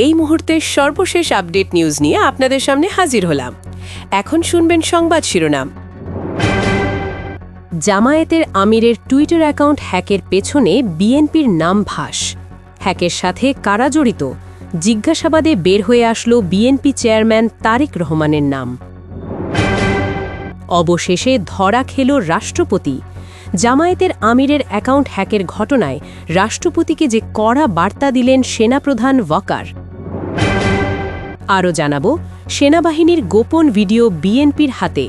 এই মুহূর্তের সর্বশেষ আপডেট নিউজ নিয়ে আপনাদের সামনে হাজির হলাম। এখন শুনবেন সংবাদ শিরোনাম। জামায়াতের আমিরের টুইটার অ্যাকাউন্ট হ্যাকের পেছনে বিএনপির নাম ভাস। হ্যাকের সাথে কারা জড়িত? জিজ্ঞাসাবাদে বের হয়ে আসলো বিএনপি চেয়ারম্যান তারেক রহমানের নাম। অবশেষে ধরা খেল রাষ্ট্রপতি। জামায়াতের আমিরের অ্যাকাউন্ট হ্যাকের ঘটনায় রাষ্ট্রপতিকে যে কড়া বার্তা দিলেন সেনাপ্রধান ওয়াকার। আরও জানাব, সেনাবাহিনীর গোপন ভিডিও বিএনপির হাতে।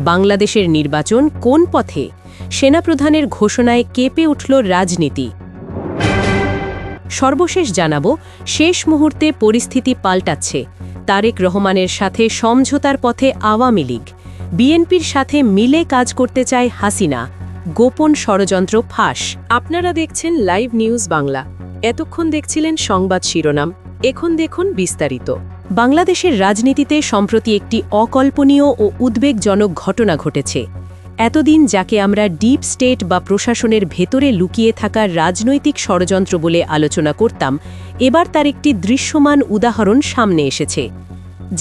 বাংলাদেশের নির্বাচন কোন পথে? সেনাপ্রধানের ঘোষণায় কেঁপে উঠল রাজনীতি। সর্বশেষ জানাব, শেষ মুহূর্তে পরিস্থিতি পাল্টাচ্ছে। তারেক রহমানের সাথে সমঝোতার পথে আওয়ামী লীগ। বিএনপির সাথে মিলে কাজ করতে চায় হাসিনা। গোপন ষড়যন্ত্র ফাঁস। আপনারা দেখছেন লাইভ নিউজ বাংলা। এতক্ষণ দেখছিলেন সংবাদ শিরোনাম, এখন দেখুন বিস্তারিত। বাংলাদেশের রাজনীতিতে সম্প্রতি একটি অকল্পনীয় ও উদ্বেগজনক ঘটনা ঘটেছে। এতদিন যাকে আমরা ডিপ স্টেট বা প্রশাসনের ভেতরে লুকিয়ে থাকা রাজনৈতিক ষড়যন্ত্র বলে আলোচনা করতাম, এবার তার একটি দৃশ্যমান উদাহরণ সামনে এসেছে।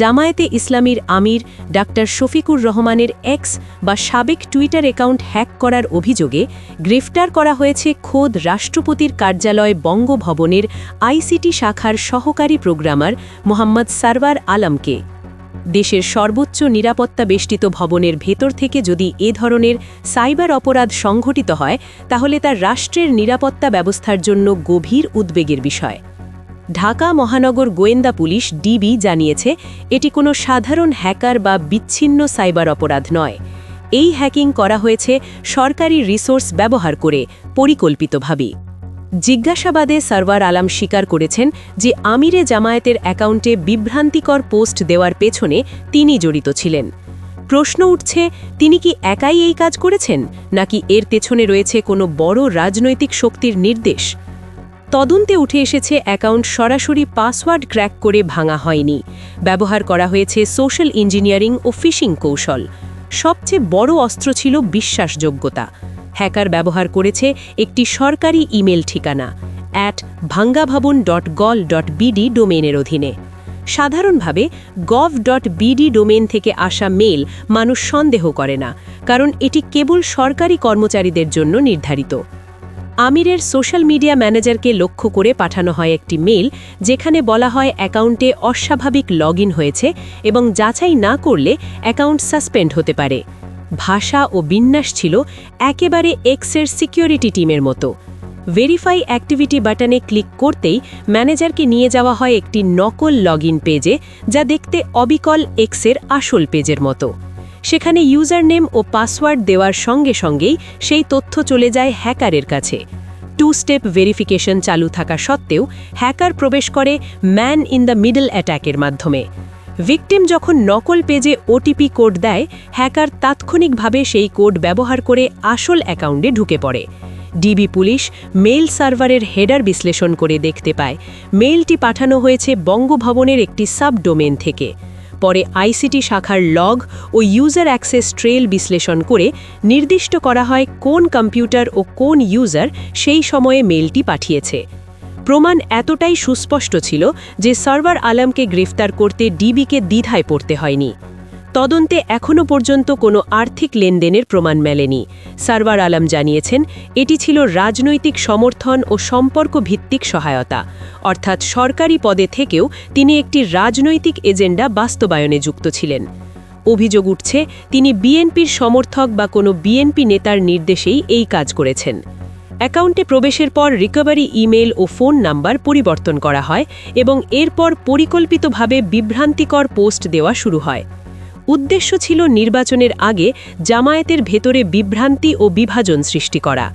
জামায়াতে ইসলামীর আমির ডাক্তার শফিকুর রহমানের এক্স বা সাবেক টুইটার অ্যাকাউন্ট হ্যাক করার অভিযোগে গ্রেফতার করা হয়েছে খোদ রাষ্ট্রপতির কার্যালয় বঙ্গভবনের আইসিটি শাখার সহকারী প্রোগ্রামার মোহাম্মদ সারওয়ার আলমকে। দেশের সর্বোচ্চ নিরাপত্তা বেষ্টিত ভবনের ভেতর থেকে যদি এ ধরনের সাইবার অপরাধ সংঘটিত হয়, তাহলে তা রাষ্ট্রের নিরাপত্তা ব্যবস্থার জন্য গভীর উদ্বেগের বিষয়। ঢাকা মহানগর গোয়েন্দা পুলিশ ডিবি জানিয়েছে, এটি কোনো সাধারণ হ্যাকার বা বিচ্ছিন্ন সাইবার অপরাধ নয়। এই হ্যাকিং করা হয়েছে সরকারি রিসোর্স ব্যবহার করে, পরিকল্পিতভাবে। জিজ্ঞাসাবাদে সারওয়ার আলম স্বীকার করেছেন যে আমিরে জামায়াতের অ্যাকাউন্টে বিভ্রান্তিকর পোস্ট দেওয়ার পেছনে তিনি জড়িত ছিলেন। প্রশ্ন উঠছে, তিনি কি একাই এই কাজ করেছেন, নাকি এর পেছনে রয়েছে কোনো বড় রাজনৈতিক শক্তির নির্দেশ? তদন্তে উঠে এসেছে অ্যাকাউন্ট সরাসরি পাসওয়ার্ড ক্র্যাক করে ভাঙা হয়নি। ব্যবহার করা হয়েছে সোশ্যাল ইঞ্জিনিয়ারিং ও ফিশিং কৌশল। সবচেয়ে বড় অস্ত্র ছিল বিশ্বাসযোগ্যতা। হ্যাকার ব্যবহার করেছে একটি সরকারি ইমেল ঠিকানা @bhangabhabon.gol.bd ডোমেইনের অধীনে। সাধারণভাবে gov.bd ডোমেইন থেকে আসা মেল মানুষ সন্দেহ করে না, কারণ এটি কেবল সরকারি কর্মচারীদের জন্য নির্ধারিত। আমিরের সোশ্যাল মিডিয়া ম্যানেজারকে লক্ষ্য করে পাঠানো হয় একটি মেল, যেখানে বলা হয় অ্যাকাউন্টে অস্বাভাবিক লগইন হয়েছে এবং যাচাই না করলে অ্যাকাউন্ট সাসপেন্ড হতে পারে। ভাষা ও বিন্যাস ছিল একেবারে এক্সের সিকিউরিটি টিমের মতো। ভেরিফাই অ্যাক্টিভিটি বাটনে ক্লিক করতেই ম্যানেজারকে নিয়ে যাওয়া হয় একটি নকল লগইন পেজে, যা দেখতে অবিকল এক্সের আসল পেজের মতো। সেখানে ইউজার নেম ও পাসওয়ার্ড দেওয়ার সঙ্গে সঙ্গেই সেই তথ্য চলে যায় হ্যাকারের কাছে। 2 স্টেপ ভেরিফিকেশন চালু থাকা সত্ত্বেও হ্যাকার প্রবেশ করে ম্যান ইন দ্য মিডল অ্যাটাকের মাধ্যমে। ভিকটিম যখন নকল পেজে ওটিপি কোড দেয়, হ্যাকার তাৎক্ষণিকভাবে সেই কোড ব্যবহার করে আসল অ্যাকাউন্টে ঢুকে পড়ে। ডিবি পুলিশ মেইল সার্ভারের হেডার বিশ্লেষণ করে দেখতে পায় মেইলটি পাঠানো হয়েছে বঙ্গভবনের একটি সাবডোমেন থেকে। পরে আইসিটি শাখার লগ ও ইউজার অ্যাক্সেস ট্রেল বিশ্লেষণ করে নির্দিষ্ট করা হয় কোন কম্পিউটার ও কোন ইউজার সেই সময়ে মেইলটি পাঠিয়েছে। প্রমাণ এতটাই সুস্পষ্ট ছিল যে সারওয়ার আলমকে গ্রেফতার করতে ডিবিকে দ্বিধায় পড়তে হয়নি। তদন্তে এখনও পর্যন্ত কোনো আর্থিক লেনদেনের প্রমাণ মেলেনি। সারওয়ার আলম জানিয়েছেন, এটি ছিল রাজনৈতিক সমর্থন ও সম্পর্ক ভিত্তিক সহায়তা, অর্থাৎ সরকারি পদে থেকেও তিনি একটি রাজনৈতিক এজেন্ডা বাস্তবায়নে যুক্ত ছিলেন। অভিযোগ উঠছে, তিনি বিএনপির সমর্থক বা কোনো বিএনপি নেতার নির্দেশেই এই কাজ করেছেন। অ্যাকাউন্টে প্রবেশের পর রিকভারি ইমেল ও ফোন নাম্বার পরিবর্তন করা হয় এবং এরপর পরিকল্পিতভাবে বিভ্রান্তিকর পোস্ট দেওয়া শুরু হয়। উদ্দেশ্য ছিল নির্বাচনের আগে জামায়াতের ভেতরে বিভ্রান্তি ও বিভাজন সৃষ্টি করা।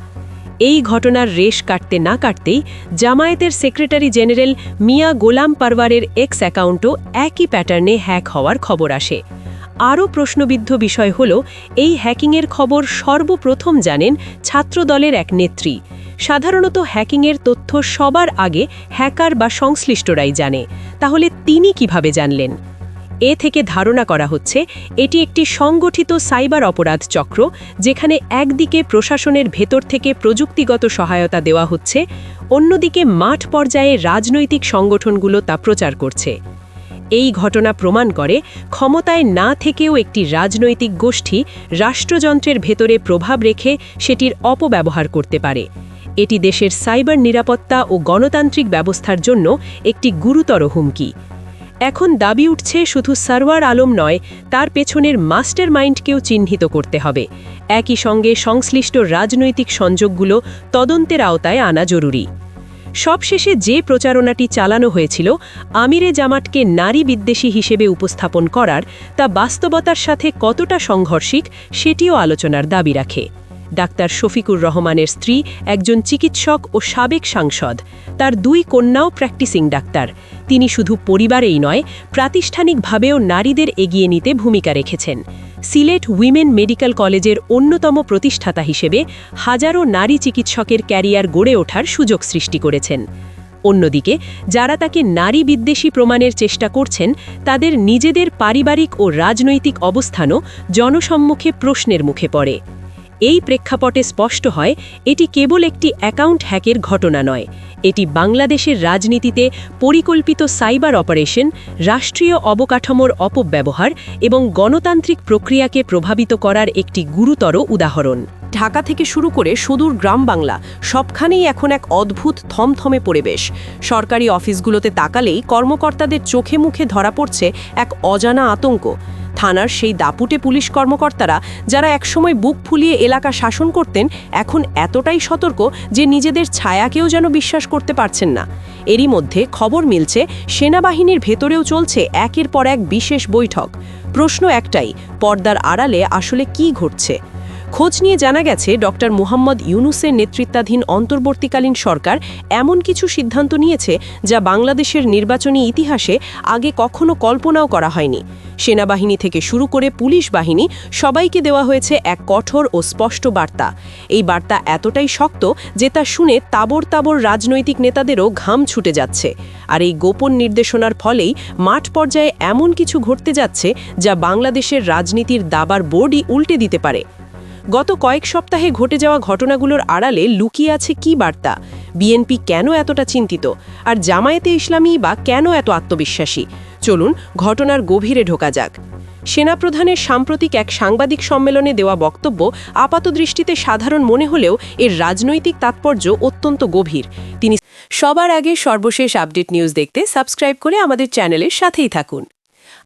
এই ঘটনার রেশ কাটতে না কাটতেই জামায়াতের সেক্রেটারি জেনারেল মিয়া গোলাম পারওয়ারের এক্স অ্যাকাউন্টও একই প্যাটার্নে হ্যাক হওয়ার খবর আসে। আরও প্রশ্নবিদ্ধ বিষয় হল, এই হ্যাকিংয়ের খবর সর্বপ্রথম জানেন ছাত্রদলের এক নেত্রী। সাধারণত হ্যাকিংয়ের তথ্য সবার আগে হ্যাকার বা সংশ্লিষ্টরাই জানে, তাহলে তিনি কিভাবে জানলেন? এ থেকে ধারণা করা হচ্ছে এটি একটি সংগঠিত সাইবার অপরাধ চক্র, যেখানে একদিকে প্রশাসনের ভেতর থেকে প্রযুক্তিগত সহায়তা দেওয়া হচ্ছে, অন্যদিকে মাঠ পর্যায়ে রাজনৈতিক সংগঠনগুলো তা প্রচার করছে। এই ঘটনা প্রমাণ করে ক্ষমতায় না থেকেও একটি রাজনৈতিক গোষ্ঠী রাষ্ট্রযন্ত্রের ভেতরে প্রভাব রেখে সেটির অপব্যবহার করতে পারে। এটি দেশের সাইবার নিরাপত্তা ও গণতান্ত্রিক ব্যবস্থার জন্য একটি গুরুতর হুমকি। এখন দাবি উঠছে শুধু সরওয়ার আলম নয়, তার পেছনের মাস্টার মাইন্ডকেও চিহ্নিত করতে হবে। একই সঙ্গে সংশ্লিষ্ট রাজনৈতিক সংযোগগুলো তদন্তের আওতায় আনা জরুরি। সবশেষে যে প্রচারণাটি চালানো হয়েছিল আমিরে জামাতকে নারী বিদ্বেষী হিসেবে উপস্থাপন করার, তা বাস্তবতার সাথে কতটা সংঘর্ষিক সেটিও আলোচনার দাবি রাখে। ডাক্তার শফিকুর রহমানের স্ত্রী একজন চিকিৎসক ও সাবেক সাংসদ, তার 2 কন্যাও প্র্যাকটিসিং ডাক্তার। তিনি শুধু পরিবারেই নয়, প্রাতিষ্ঠানিকভাবেও নারীদের এগিয়ে নিতে ভূমিকা রেখেছেন। সিলেট উইমেন মেডিকেল কলেজের অন্যতম প্রতিষ্ঠাতা হিসেবে হাজারো নারী চিকিৎসকের ক্যারিয়ার গড়ে ওঠার সুযোগ সৃষ্টি করেছেন। অন্যদিকে যারা তাকে নারী বিদ্বেষী প্রমাণের চেষ্টা করছেন, তাদের নিজেদের পারিবারিক ও রাজনৈতিক অবস্থানও জনসম্মুখে প্রশ্নের মুখে পড়ে। এই প্রেক্ষাপটে স্পষ্ট হয় এটি কেবল একটি অ্যাকাউন্ট হ্যাকের ঘটনা নয়, এটি বাংলাদেশের রাজনীতিতে পরিকল্পিত সাইবার অপারেশন, রাষ্ট্রীয় অবকাঠামোর অপব্যবহার এবং গণতান্ত্রিক প্রক্রিয়াকে প্রভাবিত করার একটি গুরুতর উদাহরণ। ঢাকা থেকে শুরু করে সুদূর গ্রাম বাংলা সবখানেই এখন এক অদ্ভুত থমথমে পরিবেশ। সরকারি অফিসগুলোতে তাকালেই কর্মকর্তাদের চোখে মুখে ধরা পড়ছে এক অজানা আতঙ্ক। থানার সেই দাপুটে পুলিশ কর্মকর্তারা যারা একসময় বুক ফুলিয়ে এলাকা শাসন করতেন, এখন এতটাই সতর্ক যে নিজেদের ছায়াকেও যেন বিশ্বাস করতে পারছেন না। এরই মধ্যে খবর মিলছে সেনাবাহিনীর ভেতরেও চলছে একের পর এক বিশেষ বৈঠক। প্রশ্ন একটাই, পর্দার আড়ালে আসলে কি ঘটছে? খোঁজ নিয়ে জানা গেছে ডক্টর মুহাম্মদ ইউনুসের নেতৃত্বাধীন অন্তর্বর্তীকালীন সরকার এমন কিছু সিদ্ধান্ত নিয়েছে যা বাংলাদেশের নির্বাচনী ইতিহাসে আগে কখনো কল্পনাও করা হয়নি। সেনাবাহিনী থেকে শুরু করে পুলিশ বাহিনী সবাইকে দেওয়া হয়েছে এক কঠোর ও স্পষ্ট বার্তা। এই বার্তা এতটাই শক্ত যে তা শুনে তাবড় তাবড় রাজনৈতিক নেতাদেরও ঘাম ছুটে যাচ্ছে। আর এই গোপন নির্দেশনার ফলেই মাঠ পর্যায়ে এমন কিছু ঘটতে যাচ্ছে যা বাংলাদেশের রাজনীতির দাবার বোর্ডই উল্টে দিতে পারে। গত কয়েক সপ্তাহে ঘটে যাওয়া ঘটনাগুলোর আড়ালে লুকিয়ে আছে কি বার্তা? বিএনপি কেন এতটা চিন্তিত? আর জামায়াতে ইসলামী বা কেন এত আত্মবিশ্বাসী? চলুন ঘটনার গভীরে ঢোকা যাক। সেনাপ্রধানের সাম্প্রতিক এক সাংবাদিক সম্মেলনে দেওয়া বক্তব্য আপাতদৃষ্টিতে সাধারণ মনে হলেও এর রাজনৈতিক তাৎপর্য অত্যন্ত গভীর। তিনি সবার আগে সর্বশেষ আপডেট নিউজ দেখতে সাবস্ক্রাইব করে আমাদের চ্যানেলের সাথেই থাকুন।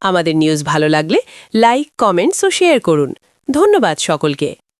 আমাদের নিউজ ভালো লাগলে লাইক, কমেন্টস ও শেয়ার করুন। ধন্যবাদ সকলকে।